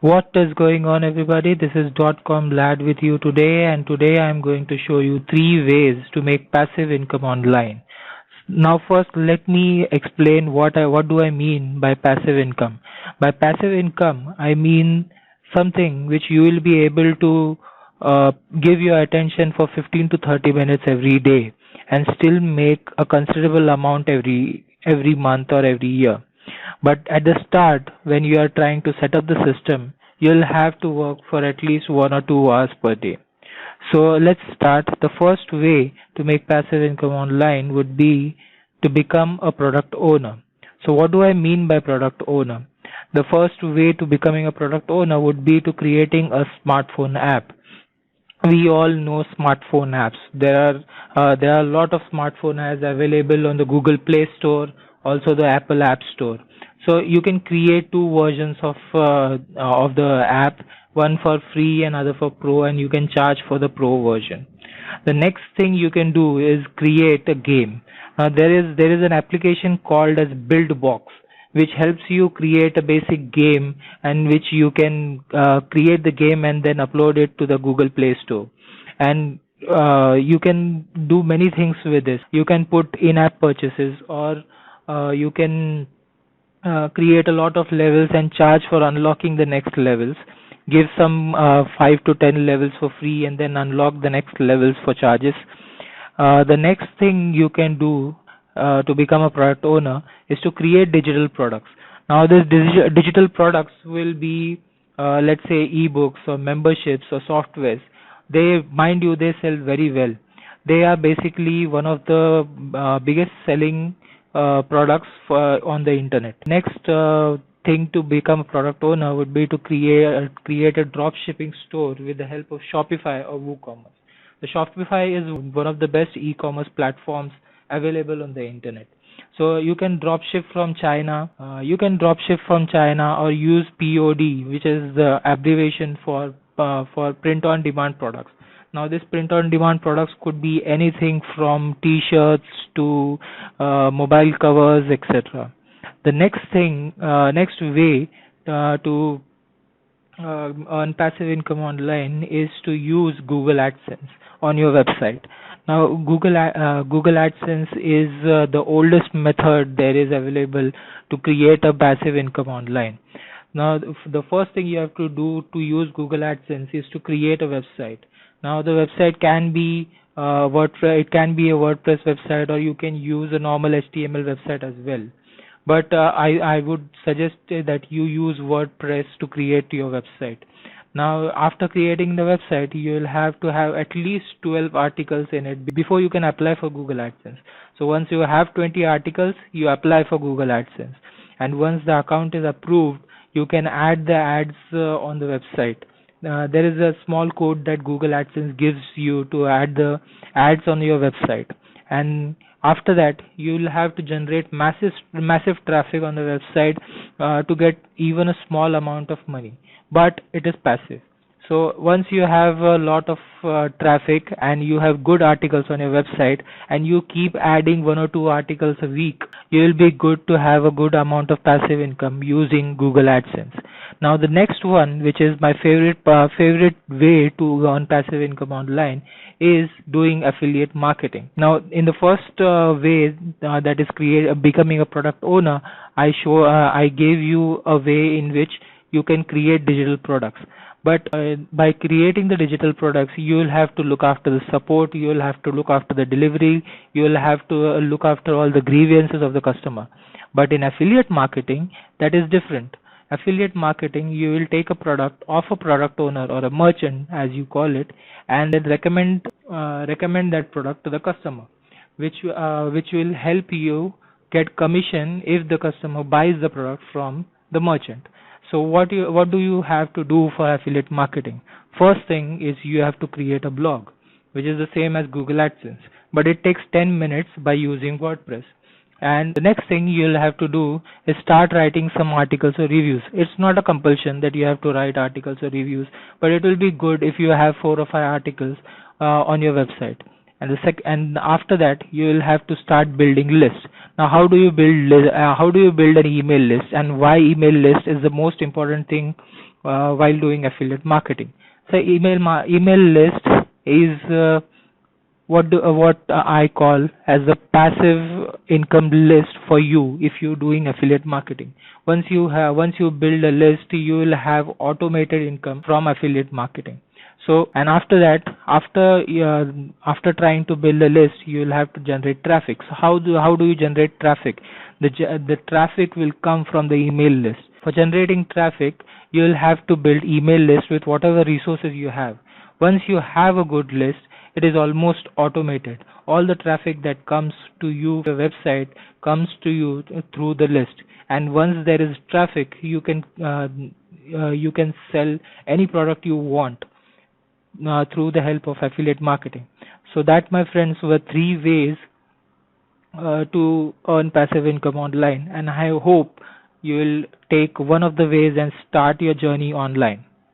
What is going on, everybody? This is .com lad with you today, and today I'm going to show you three ways to make passive income online. Now, first, let me explain what do I mean by passive income. By passive income, I mean something which you will be able to uh, give your attention for 15 to 30 minutes every day, and still make a considerable amount every month or every year. But at the start, when you are trying to set up the system, you'll have to work for at least 1 or 2 hours per day. So let's start. The first way to make passive income online would be to become a product owner. So what do I mean by product owner? The first way to becoming a product owner would be to creating a smartphone app. We all know smartphone apps. There are a lot of smartphone apps available on the Google Play Store, also the Apple App Store. So you can create two versions of the app, one for free and other for pro, and you can charge for the pro version. The next thing you can do is create a game. There is an application called as BuildBox, which helps you create a basic game, and which you can create the game and then upload it to the Google Play Store. And you can do many things with this. You can put in-app purchases, or you can create a lot of levels and charge for unlocking the next levels. Give some 5 to 10 levels for free and then unlock the next levels for charges. The next thing you can do to become a product owner is to create digital products. Now, these digital products will be, let's say, ebooks or memberships or softwares. Mind you, they sell very well. They are basically one of the biggest selling products on the internet. Next thing to become a product owner would be to create a drop shipping store with the help of Shopify or WooCommerce. The Shopify is one of the best e-commerce platforms available on the internet. So you can drop ship from China. Or use POD, which is the abbreviation for print on demand products. Now, this print on demand products could be anything from T-shirts to mobile covers, etc. The next way to earn passive income online is to use Google AdSense on your website. Now, Google AdSense is the oldest method there is available to create a passive income online. Now, the first thing you have to do to use Google AdSense is to create a website. Now, the website can be WordPress. It can be a WordPress website, or you can use a normal HTML website as well. But I would suggest that you use WordPress to create your website. Now, after creating the website, you will have to have at least 12 articles in it before you can apply for Google AdSense. So once you have 20 articles, you apply for Google AdSense. And once the account is approved, you can add the ads on the website. There is a small code that Google AdSense gives you to add the ads on your website. And after that, you'll have to generate massive traffic on the website to get even a small amount of money. But it is passive. So once you have a lot of traffic and you have good articles on your website, and you keep adding 1 or 2 articles a week, you will be good to have a good amount of passive income using Google AdSense. Now, the next one, which is my favorite way to earn passive income online, is doing affiliate marketing. Now, in the first way, that is becoming a product owner, I gave you a way in which you can create digital products. But by creating the digital products, you will have to look after the support, you will have to look after the delivery, you will have to look after all the grievances of the customer. But in affiliate marketing, that is different. Affiliate marketing, you will take a product of a product owner or a merchant, as you call it, and then recommend that product to the customer, which will help you get commission if the customer buys the product from the merchant. So what do you have to do for affiliate marketing? First thing is you have to create a blog, which is the same as Google AdSense, but it takes 10 minutes by using WordPress. And the next thing you'll have to do is start writing some articles or reviews. It's not a compulsion that you have to write articles or reviews, but it will be good if you have 4 or 5 articles on your website. And after that, you will have to start building lists. Now, how do you build an email list, and why email list is the most important thing while doing affiliate marketing. So email list is what I call as a passive income list for you if you're doing affiliate marketing. Once you build a list, you will have automated income from affiliate marketing. So, and after that, after trying to build a list, you will have to generate traffic. So how do you generate traffic? The traffic will come from the email list. For generating traffic, you will have to build email list with whatever resources you have. Once you have a good list, it is almost automated. All the traffic that comes to you, the website, comes to you through the list. And once there is traffic, you can sell any product you want through the help of affiliate marketing. So that, my friends, were three ways to earn passive income online, and I hope you will take one of the ways and start your journey online.